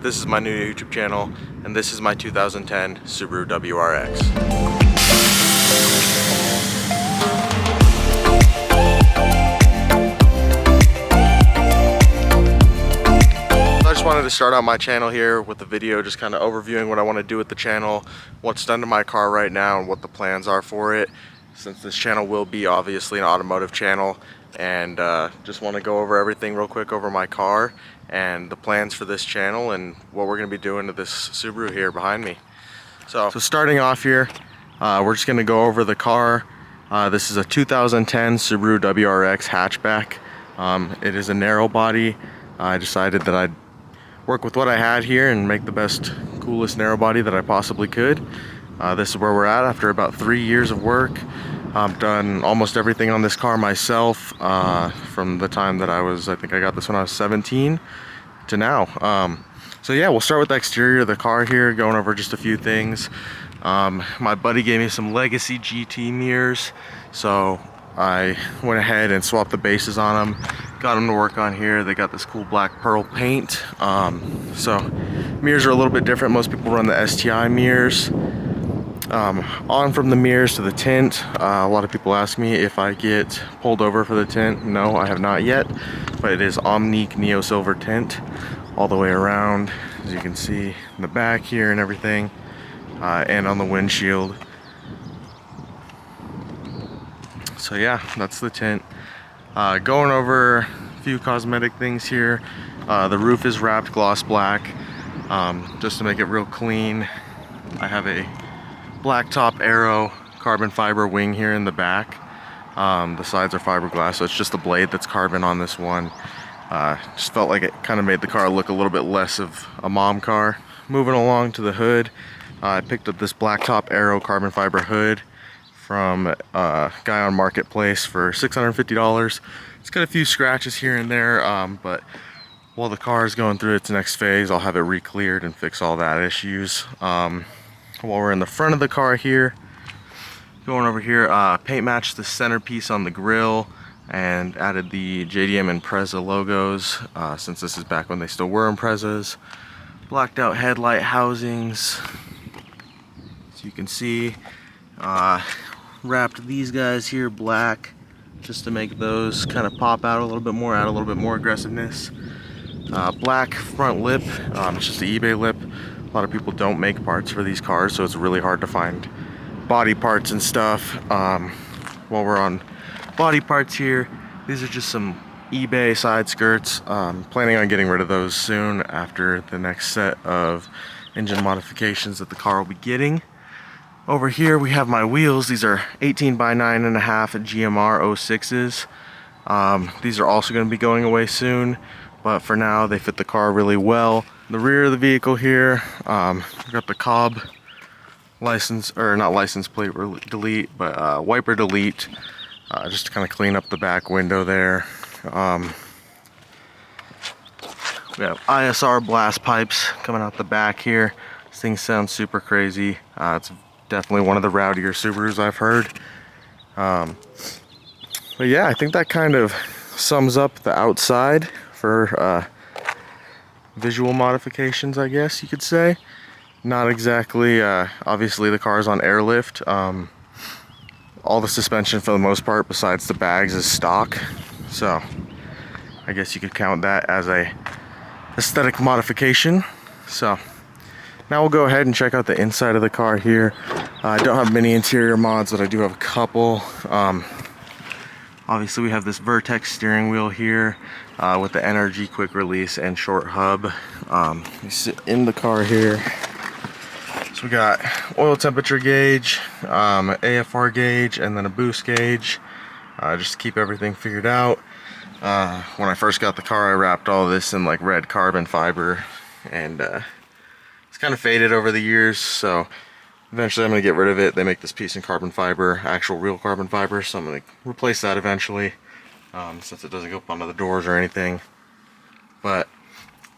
This is my new YouTube channel, and this is my 2010 Subaru WRX. I just wanted to start out my channel here with a video just kind of overviewing what I want to do with the channel, what's done to my car right now, and what the plans are for it, since this channel will be obviously an automotive channel. And just want to go over everything real quick over my car and the plans for this channel and what we're going to be doing to this Subaru here behind me. So starting off here, we're just going to go over the car. This is a 2010 Subaru WRX hatchback. It is a narrow body. I decided that I'd work with what I had here and make the best, coolest narrow body that I possibly could. This is where we're at after about 3 years of work. I've done almost everything on this car myself from the time that I think I got this when I was 17 to now. So yeah, we'll start with the exterior of the car here, going over just a few things. My buddy gave me some Legacy GT mirrors, so I went ahead and swapped the bases on them, got them to work on here. They got this cool black pearl paint. So mirrors are a little bit different. Most people run the STI mirrors. On from the mirrors to the tint, a lot of people ask me if I get pulled over for the tint. No, I have not yet, but it is Omnique Neo Silver tint all the way around, as you can see in the back here and everything, and on the windshield. So yeah, that's the tint. Going over a few cosmetic things here. The roof is wrapped gloss black, just to make it real clean. I have a blacktop Aero carbon fiber wing here in the back. The sides are fiberglass, so it's just the blade that's carbon on this one. Just felt like it kind of made the car look a little bit less of a mom car. Moving along to the hood, I picked up this blacktop Aero carbon fiber hood from a guy on Marketplace for $650. It's got a few scratches here and there, but while the car is going through its next phase, I'll have it re-cleared and fix all that issues. While we're in the front of the car here, going over here, paint matched the centerpiece on the grille and added the JDM Impreza logos, since this is back when they still were Imprezas. Blacked out headlight housings, so you can see. Wrapped these guys here black just to make those kind of pop out a little bit more, add a little bit more aggressiveness. Black front lip, it's just the eBay lip. A lot of people don't make parts for these cars, so it's really hard to find body parts and stuff. While we're on body parts here, these are just some eBay side skirts. Planning on getting rid of those soon after the next set of engine modifications that the car will be getting. Over here we have my wheels. These are 18 by 9.5 GMR 06s. These are also going to be going away soon, but for now they fit the car really well. The rear of the vehicle here, we've got the Cobb license, or not license plate delete, but wiper delete, just to kind of clean up the back window there. We have ISR blast pipes coming out the back here. This thing sounds super crazy. It's definitely one of the rowdier Subarus I've heard. But yeah, I think that kind of sums up the outside for visual modifications, I guess you could say. Not exactly, obviously the car is on airlift. All the suspension for the most part besides the bags is stock, so I guess you could count that as a aesthetic modification. So now we'll go ahead and check out the inside of the car here. I don't have many interior mods, but I do have a couple. Obviously we have this Vertex steering wheel here with the NRG quick release and short hub. You sit in the car here. So we got oil temperature gauge, AFR gauge, and then a boost gauge, just to keep everything figured out. When I first got the car, I wrapped all this in like red carbon fiber, and it's kind of faded over the years, so eventually I'm going to get rid of it. They make this piece in carbon fiber, actual real carbon fiber, so I'm going to replace that eventually, since it doesn't go up onto the doors or anything. But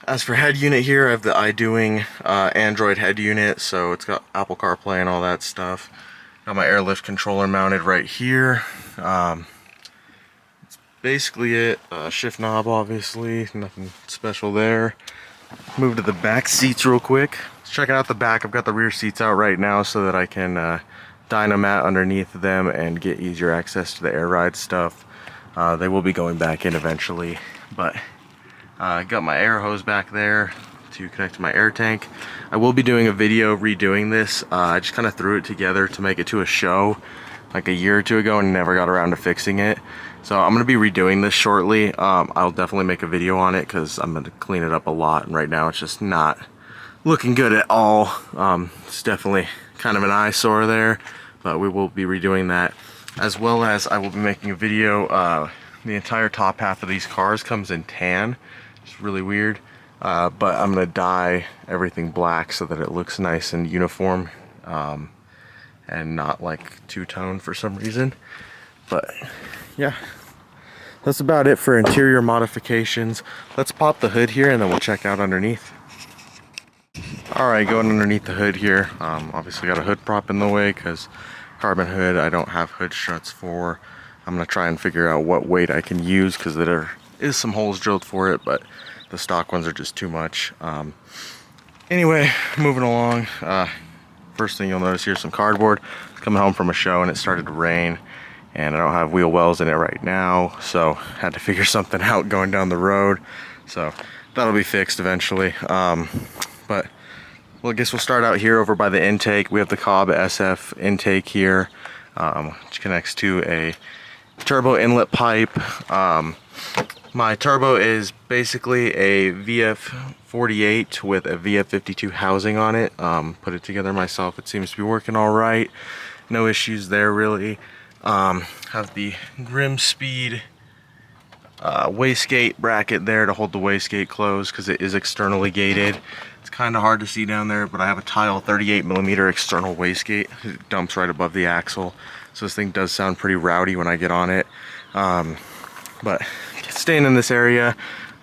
as for head unit here, I have the iDoing Android head unit, so it's got Apple CarPlay and all that stuff. Got my airlift controller mounted right here. It's basically it. Shift knob, obviously, nothing special there. move to the back seats real quick. Let's check out the back. I've got the rear seats out right now so that I can dynomat underneath them and get easier access to the air ride stuff. They will be going back in eventually, but I got my air hose back there to connect to my air tank. I will be doing a video redoing this. I just kind of threw it together to make it to a show like a year or two ago and never got around to fixing it. So I'm going to be redoing this shortly. I'll definitely make a video on it because I'm going to clean it up a lot, and right now it's just not looking good at all. It's definitely kind of an eyesore there, but we will be redoing that, as well as I will be making a video. The entire top half of these cars comes in tan. It's really weird, but I'm gonna dye everything black so that it looks nice and uniform, and not like two-tone for some reason. But yeah, that's about it for interior modifications. Let's pop the hood here and then we'll check out underneath. Alright, going underneath the hood here. Obviously got a hood prop in the way because carbon hood I don't have hood struts for. I'm going to try and figure out what weight I can use because there is some holes drilled for it, but the stock ones are just too much. Anyway, moving along. First thing you'll notice here is some cardboard. Coming home from a show and it started to rain, and I don't have wheel wells in it right now, so had to figure something out going down the road. So that'll be fixed eventually. But well, I guess we'll start out here over by the intake. We have the Cobb SF intake here, which connects to a turbo inlet pipe. My turbo is basically a VF48 with a VF52 housing on it. Put it together myself. It seems to be working all right. No issues there really. Have the Grimspeed wastegate bracket there to hold the wastegate closed because it is externally gated. It's kind of hard to see down there, but I have a tile 38mm external wastegate. It dumps right above the axle, so this thing does sound pretty rowdy when I get on it. But staying in this area,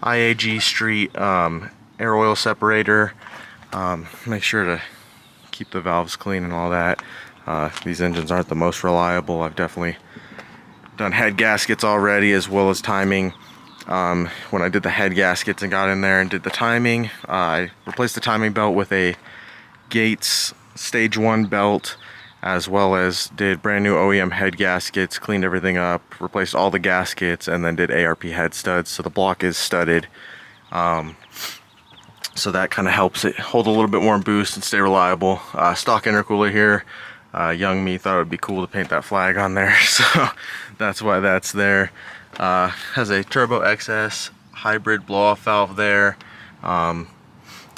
IAG Street air oil separator. Make sure to keep the valves clean and all that. These engines aren't the most reliable. I've definitely done head gaskets already, as well as timing. When I did the head gaskets and got in there and did the timing, I replaced the timing belt with a Gates Stage 1 belt, as well as did brand new OEM head gaskets, cleaned everything up, replaced all the gaskets, and then did ARP head studs. So the block is studded. So that kind of helps it hold a little bit more boost and stay reliable. Stock intercooler here. Young me thought it would be cool to paint that flag on there, so that's why that's there. Has a Turbo XS hybrid blow-off valve there. That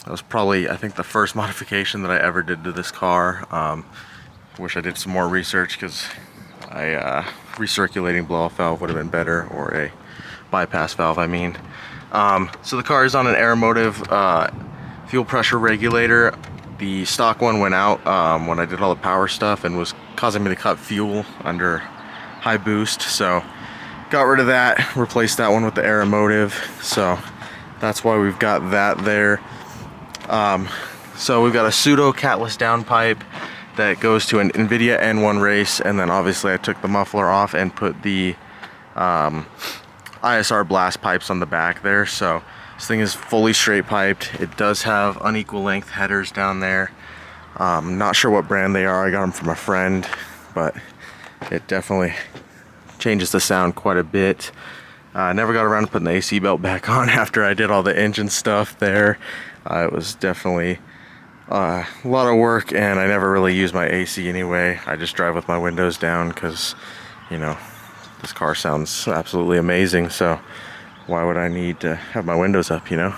was probably, I think, the first modification that I ever did to this car. Wish I did some more research because recirculating blow-off valve would have been better, or a bypass valve, I mean. So the car is on an Aeromotive fuel pressure regulator. The stock one went out when I did all the power stuff and was causing me to cut fuel under high boost, so got rid of that, replaced that one with the Aeromotive. So that's why we've got that there. So we've got a pseudo catless downpipe that goes to an NVIDIA N1 race, and then obviously I took the muffler off and put the ISR blast pipes on the back there. So this thing is fully straight piped. It does have unequal length headers down there. Not sure what brand they are. I got them from a friend, but it definitely changes the sound quite a bit. I never got around to putting the AC belt back on after I did all the engine stuff there. It was definitely a lot of work, and I never really use my AC anyway. I just drive with my windows down because, you know, this car sounds absolutely amazing, so why would I need to have my windows up, you know?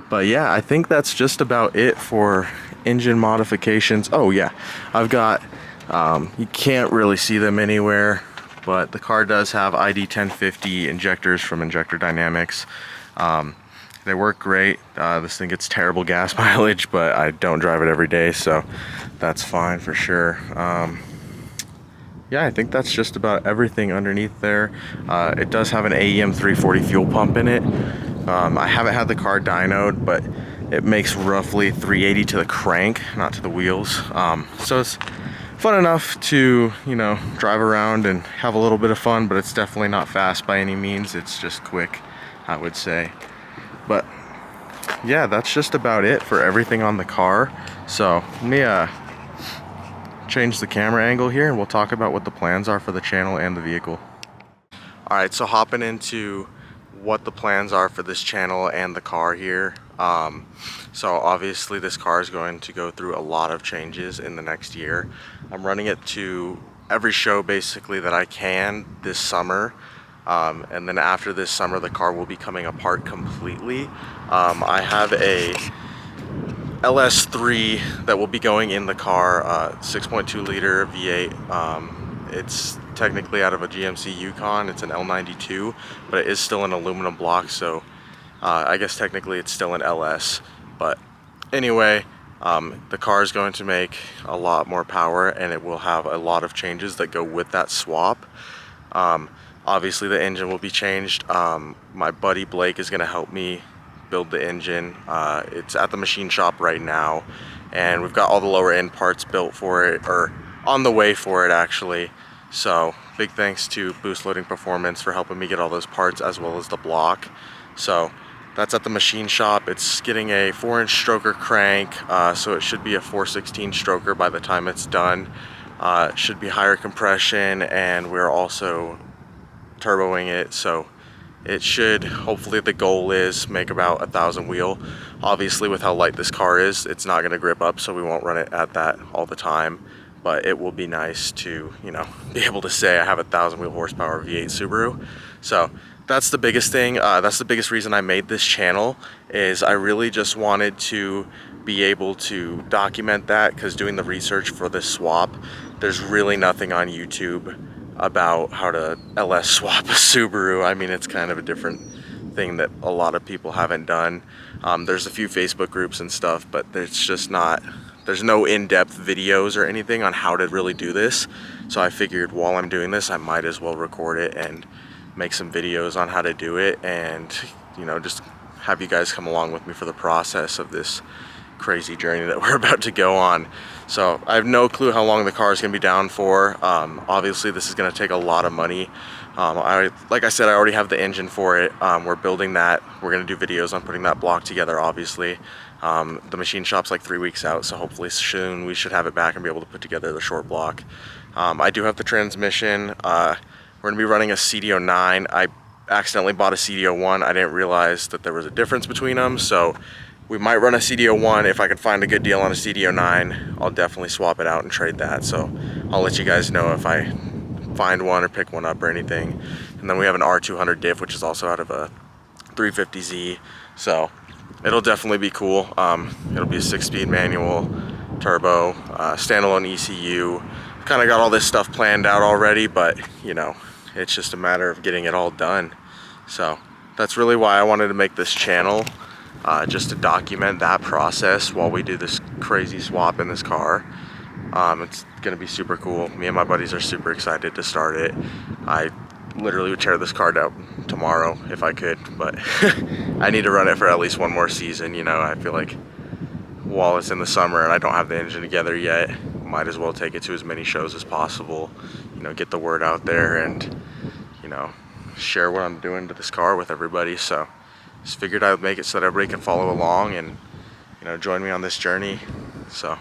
But yeah, I think that's just about it for engine modifications. Oh yeah, I've got, you can't really see them anywhere, but the car does have ID 1050 injectors from Injector Dynamics. They work great. This thing gets terrible gas mileage, but I don't drive it every day, so that's fine for sure. Yeah, I think that's just about everything underneath there. It does have an AEM 340 fuel pump in it. I haven't had the car dynoed, but it makes roughly 380 to the crank, not to the wheels. So it's fun enough to, you know, drive around and have a little bit of fun, but it's definitely not fast by any means. It's just quick, I would say. But yeah, that's just about it for everything on the car. So let me change the camera angle here and we'll talk about what the plans are for the channel and the vehicle. Alright, so hopping into what the plans are for this channel and the car here. So obviously this car is going to go through a lot of changes in the next year. I'm running it to every show basically that I can this summer. And then after this summer the car will be coming apart completely. I have a LS3 that will be going in the car, 6.2 liter V8. It's technically out of a GMC Yukon. It's an L92, but it is still an aluminum block, so I guess technically it's still an LS. But anyway, the car is going to make a lot more power and it will have a lot of changes that go with that swap. Obviously the engine will be changed. My buddy Blake is going to help me build the engine. It's at the machine shop right now and we've got all the lower end parts built for it, or on the way for it actually. So big thanks to Boost Loading Performance for helping me get all those parts as well as the block. So that's at the machine shop. It's getting a 4-inch stroker crank, so it should be a 416 stroker by the time it's done. It should be higher compression, and we're also turboing it, so it should, hopefully the goal is make about 1,000 wheel. Obviously with how light this car is, it's not going to grip up, so we won't run it at that all the time. But it will be nice to, you know, be able to say I have a 1,000 wheel horsepower V8 Subaru. So that's the biggest thing. That's the biggest reason I made this channel, is I really just wanted to be able to document that, because doing the research for this swap, there's really nothing on YouTube about how to LS swap a Subaru. I mean, it's kind of a different thing that a lot of people haven't done. There's a few Facebook groups and stuff, but it's just not, there's no in-depth videos or anything on how to really do this. So I figured while I'm doing this, I might as well record it and make some videos on how to do it, and, you know, just have you guys come along with me for the process of this crazy journey that we're about to go on. So I have no clue how long the car is going to be down for. Obviously this is going to take a lot of money. Like I said, I already have the engine for it. We're building that. We're going to do videos on putting that block together, obviously. The machine shop's like 3 weeks out, so hopefully soon we should have it back and be able to put together the short block. I do have the transmission. We're going to be running a CDO9. I accidentally bought a CDO1. I didn't realize that there was a difference between them, so we might run a CDO1. If I can find a good deal on a CDO9, I'll definitely swap it out and trade that. So I'll let you guys know if I find one or pick one up or anything. And then we have an R200 diff, which is also out of a 350Z. So it'll definitely be cool. It'll be a 6-speed manual, turbo, standalone ECU. Kind of got all this stuff planned out already, but you know, it's just a matter of getting it all done. So that's really why I wanted to make this channel. Just to document that process while we do this crazy swap in this car. It's gonna be super cool. Me and my buddies are super excited to start it. I literally would tear this car down tomorrow if I could, but I need to run it for at least one more season. You know, I feel like while it's in the summer and I don't have the engine together yet, might as well take it to as many shows as possible. You know, get the word out there and, you know, share what I'm doing to this car with everybody. So just figured I would make it so that everybody can follow along and, you know, join me on this journey. So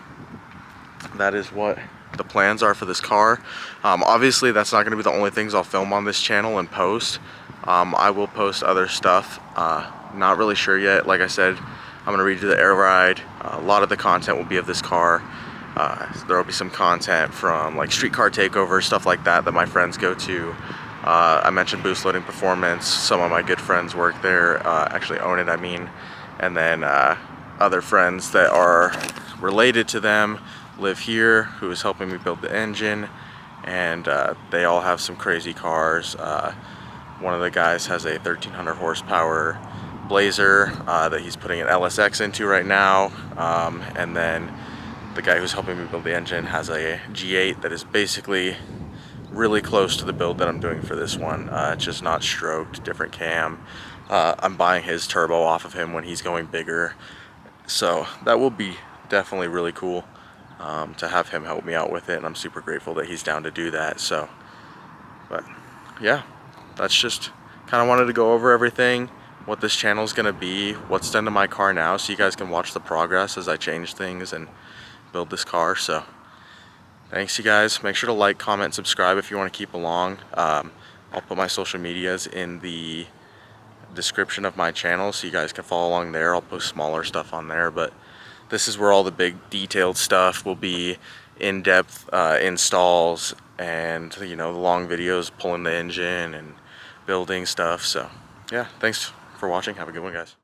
that is what the plans are for this car. Obviously that's not going to be the only things I'll film on this channel and post. I will post other stuff. Not really sure yet. Like I said, I'm going to redo the air ride. A lot of the content will be of this car. There will be some content from like streetcar takeover, stuff like that my friends go to. I mentioned Boost Loading Performance. Some of my good friends work there, actually own it, I mean. And then other friends that are related to them live here, who is helping me build the engine. And they all have some crazy cars. One of the guys has a 1,300 horsepower Blazer that he's putting an LSX into right now. And then the guy who's helping me build the engine has a G8 that is basically really close to the build that I'm doing for this one. It's just not stroked, different cam. I'm buying his turbo off of him when he's going bigger. So that will be definitely really cool to have him help me out with it, and I'm super grateful that he's down to do that. So, but yeah, that's just kind of wanted to go over everything, what this channel is going to be, what's done to my car now, so you guys can watch the progress as I change things and build this car. So thanks you guys. Make sure to like, comment, subscribe if you want to keep along. I'll put my social medias in the description of my channel so you guys can follow along there. I'll post smaller stuff on there, but this is where all the big detailed stuff will be, in-depth installs and, you know, the long videos pulling the engine and building stuff. So yeah, thanks for watching. Have a good one, guys.